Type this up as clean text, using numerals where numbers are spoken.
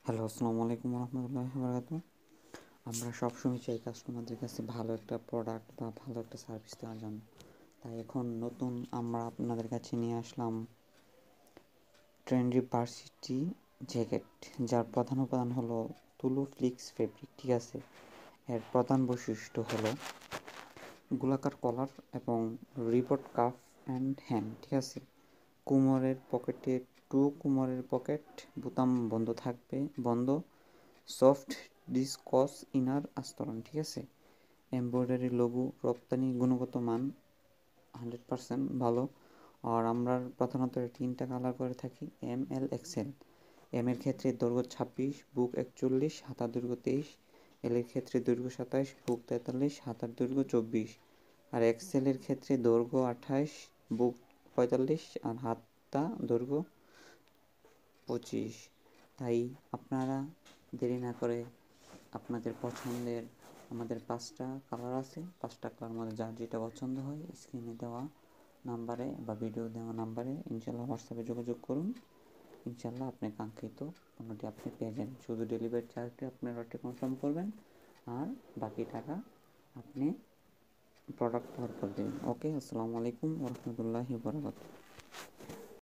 Hello, আসসালামু আলাইকুম রহমতুল্লাহি বারাকাতুহু। আমরা সবসময় চাই কাস্টমারদের কাছে ভালো একটা প্রোডাক্ট বা ভালো একটা সার্ভিস দেওয়ার জন্য। তাই এখন নতুন আমরা আপনাদের কাছে নিয়ে আসলাম ট্রেন্ডি ভার্সিটি জ্যাকেট, যার প্রধান উপাদান হলো তুলো ফ্লিক্স ফেব্রিক। ঠিক আছে, এর প্রধান বৈশিষ্ট্য হলো গোলাকার কলার এবং রিবট কাফ অ্যান্ড হ্যান্ড। ঠিক আছে, কোমরের পকেট বোতাম বন্ধ থাকবে, সফট ডিসকস ইনার আস্তরণ। ঠিক আছে, এমব্রয়ডারি লোগো, রপ্তানি গুণগত মান 100% ভালো। আর আমরা প্রধানত তিনটা কালার করে থাকি, এম, এল, এক্সেল। এম এর ক্ষেত্রে দৈর্ঘ্য 26, বুক 41, হাতার দৈর্ঘ্য 23। এল এর ক্ষেত্রে দৈর্ঘ্য 27, বুক 43, হাতার দৈর্ঘ্য 24। আর এক্সেল এর ক্ষেত্রে দৈর্ঘ্য 28, বুক 45 আর হাতা দৈর্ঘ্য 25। তাই আপনারা দেরি না করে আপনাদের পছন্দের আমাদের 5টা কালার আছে, 5টা কালার মধ্যে যার যেটা পছন্দ হয় স্ক্রিনে দেওয়া নাম্বারে বা ভিডিও দেওয়া নাম্বারে ইনশাল্লাহ হোয়াটসঅ্যাপে যোগাযোগ করুন। ইনশাল্লাহ আপনি কাঙ্ক্ষিত পণ্যটি আপনি পেয়ে যান। শুধু ডেলিভারি চার্জটি আপনার অর্ডারটি কনফার্ম করবেন আর বাকি টাকা আপনি প্রোডাক্ট পাওয়ার পর দেবেন। ওকে, আসসালামু আলাইকুম রহমতুল্লাহি বারাকাতুহু।